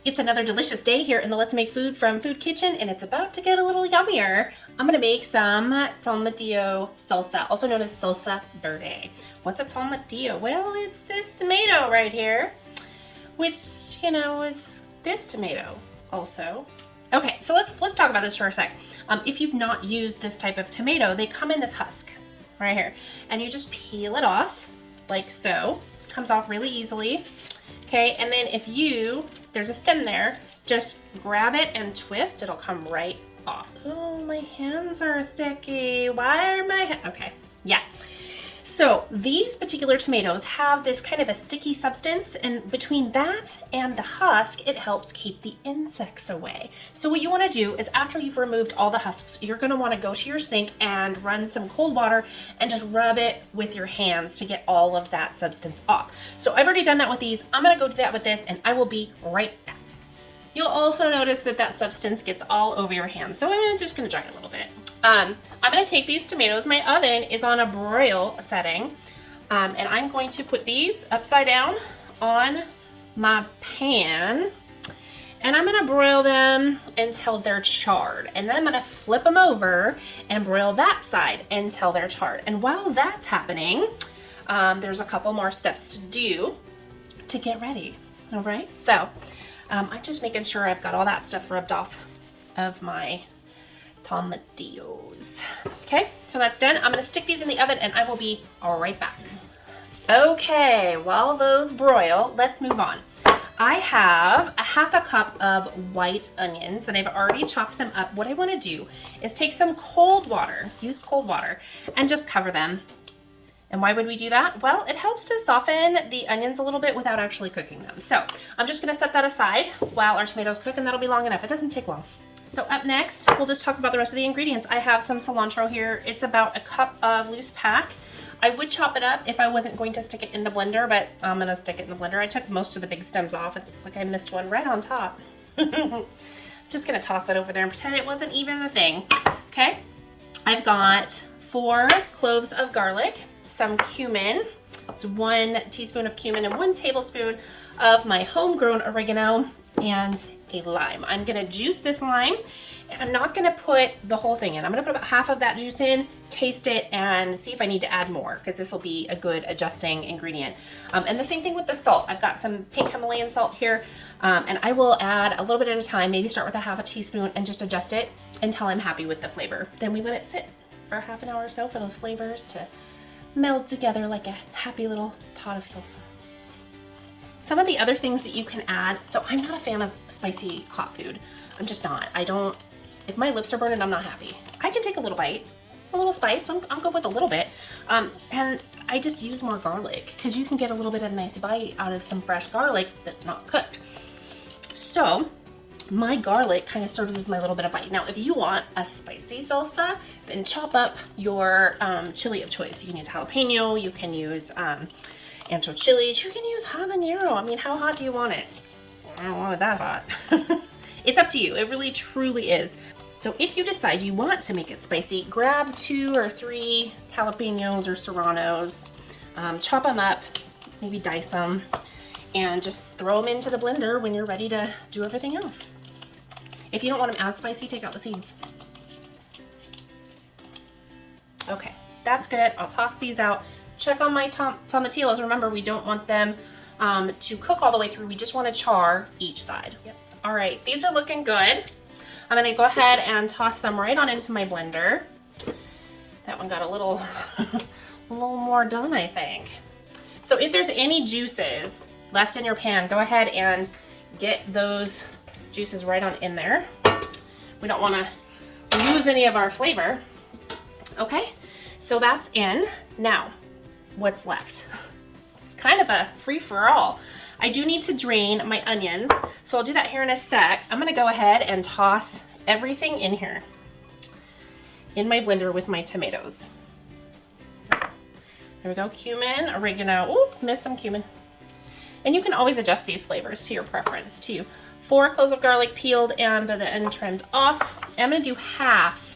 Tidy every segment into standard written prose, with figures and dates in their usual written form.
It's another delicious day here in the Let's Make Food from Food Kitchen, and it's about to get a little yummier. I'm gonna make some tomatillo salsa, also known as salsa verde. What's a tomatillo? Well, it's this tomato right here, which, you know, is this tomato also. Okay, so let's talk about this for a sec. If you've not used this type of tomato, they come in this husk right here, and you just peel it off like so. Comes off really easily. Okay, and then if there's a stem there, just grab it and twist, it'll come right off. Oh, my hands are sticky. Why are my hands? Okay, yeah. So these particular tomatoes have this kind of a sticky substance, and between that and the husk, it helps keep the insects away. So what you want to do is after you've removed all the husks, you're going to want to go to your sink and run some cold water and just rub it with your hands to get all of that substance off. So I've already done that with these. I'm going to go do that with this, and I will be right back. You'll also notice that that substance gets all over your hands. So I'm just going to dry it a little bit. I'm going to take these tomatoes. My oven is on a broil setting, and I'm going to put these upside down on my pan, and I'm going to broil them until they're charred. And then I'm going to flip them over and broil that side until they're charred. And while that's happening, there's a couple more steps to do to get ready. All right, so I'm just making sure I've got all that stuff rubbed off of my tomatillos. Okay, so that's done. I'm gonna stick these in the oven and I will be right back. Okay, while those broil, let's move on. I have a half a cup of white onions and I've already chopped them up. What I wanna do is take some cold water, use cold water, and just cover them. And why would we do that? Well, it helps to soften the onions a little bit without actually cooking them. So I'm just gonna set that aside while our tomatoes cook, and that'll be long enough. It doesn't take long. So up next, we'll just talk about the rest of the ingredients. I have some cilantro here. It's about a cup of loose pack. I would chop it up if I wasn't going to stick it in the blender, but I'm gonna stick it in the blender. I took most of the big stems off. It looks like I missed one right on top. Just gonna toss that over there and pretend it wasn't even a thing. Okay, I've got 4 cloves of garlic, some cumin. It's 1 teaspoon of cumin and 1 tablespoon of my homegrown oregano, and a lime. I'm gonna juice this lime, and I'm not gonna put the whole thing in. I'm gonna put about half of that juice in, taste it, and see if I need to add more, because this will be a good adjusting ingredient. And the same thing with the salt. I've got some pink Himalayan salt here, and I will add a little bit at a time, maybe start with a half a teaspoon and just adjust it until I'm happy with the flavor. Then we let it sit for a half an hour or so for those flavors to meld together like a happy little pot of salsa. Some of the other things that you can add, so I'm not a fan of spicy hot food. I'm just not. If my lips are burning, I'm not happy. I can take a little bite, a little spice, I'll go with a little bit. And I just use more garlic because you can get a little bit of a nice bite out of some fresh garlic that's not cooked. So my garlic kind of serves as my little bit of bite. Now, if you want a spicy salsa, then chop up your chili of choice. You can use jalapeno, you can use ancho chilies, you can use habanero. I mean, how hot do you want it? I don't want it that hot. It's up to you. It really truly is. So if you decide you want to make it spicy, grab 2 or 3 jalapenos or serranos, chop them up, maybe dice them, and just throw them into the blender when you're ready to do everything else. If you don't want them as spicy, take out the seeds. Okay, that's good. I'll toss these out. Check on my tomatillos. Remember, we don't want them to cook all the way through. We just want to char each side. Yep. All right, these are looking good. I'm gonna go ahead and toss them right on into my blender. That one got a little more done, I think. So if there's any juices left in your pan, go ahead and get those juices right on in there. We don't want to lose any of our flavor. Okay, so that's in. Now, what's left? It's kind of a free-for-all. I do need to drain my onions, so I'll do that here in a sec. I'm gonna go ahead and toss everything in here in my blender with my tomatoes. There we go, cumin, oregano, oop, missed some cumin. And you can always adjust these flavors to your preference too. 4 cloves of garlic peeled and the end trimmed off. I'm gonna do half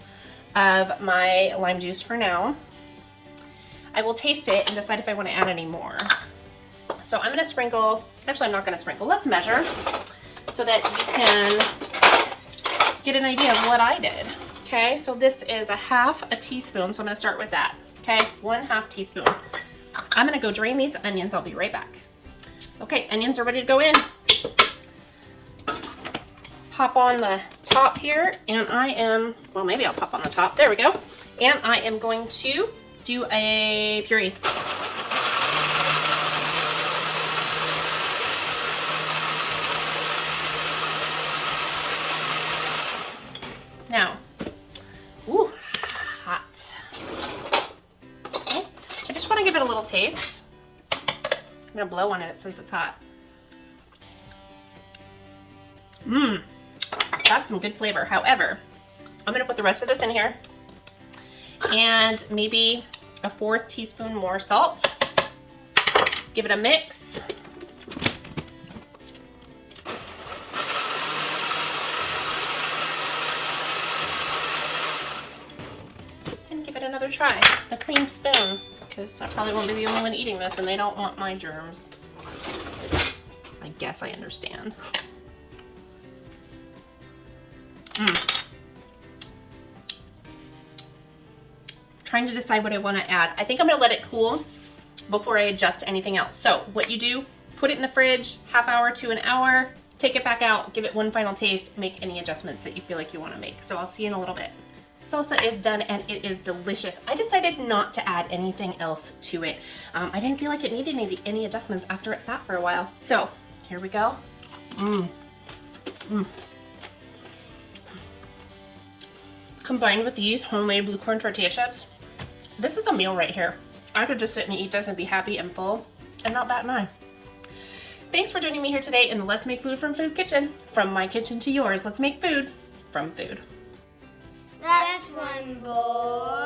of my lime juice for now. I will taste it and decide if I want to add any more. So I'm gonna sprinkle, actually I'm not gonna sprinkle, let's measure. so that you can get an idea of what I did. Okay, so this is a half a teaspoon, so I'm gonna start with that. Okay, 1/2 teaspoon. I'm gonna go drain these onions. I'll be right back. Okay, onions are ready to go in. Pop on the top here, and I am, well, maybe I'll pop on the top. There we go. And I am going to do a puree. Now, ooh, hot. Okay. I just want to give it a little taste. I'm gonna blow on it since it's hot. Mmm, that's some good flavor. However, I'm gonna put the rest of this in here and maybe a 1/4 teaspoon more salt. Give it a mix. And give it another try. A clean spoon, because I probably won't be the only one eating this and they don't want my germs. I guess I understand. Trying to decide what I want to add. I think I'm going to let it cool before I adjust anything else. So what you do, put it in the fridge, ½ hour to an hour, take it back out, give it one final taste, make any adjustments that you feel like you want to make. So I'll see you in a little bit. Salsa is done and it is delicious. I decided not to add anything else to it. I didn't feel like it needed any adjustments after it sat for a while. So here we go. Combined with these homemade blue corn tortilla chips, this is a meal right here. I could just sit and eat this and be happy and full and not bat an eye. Thanks for joining me here today in the Let's Make Food from Food kitchen. From my kitchen to yours, let's make food from food. That's one boy.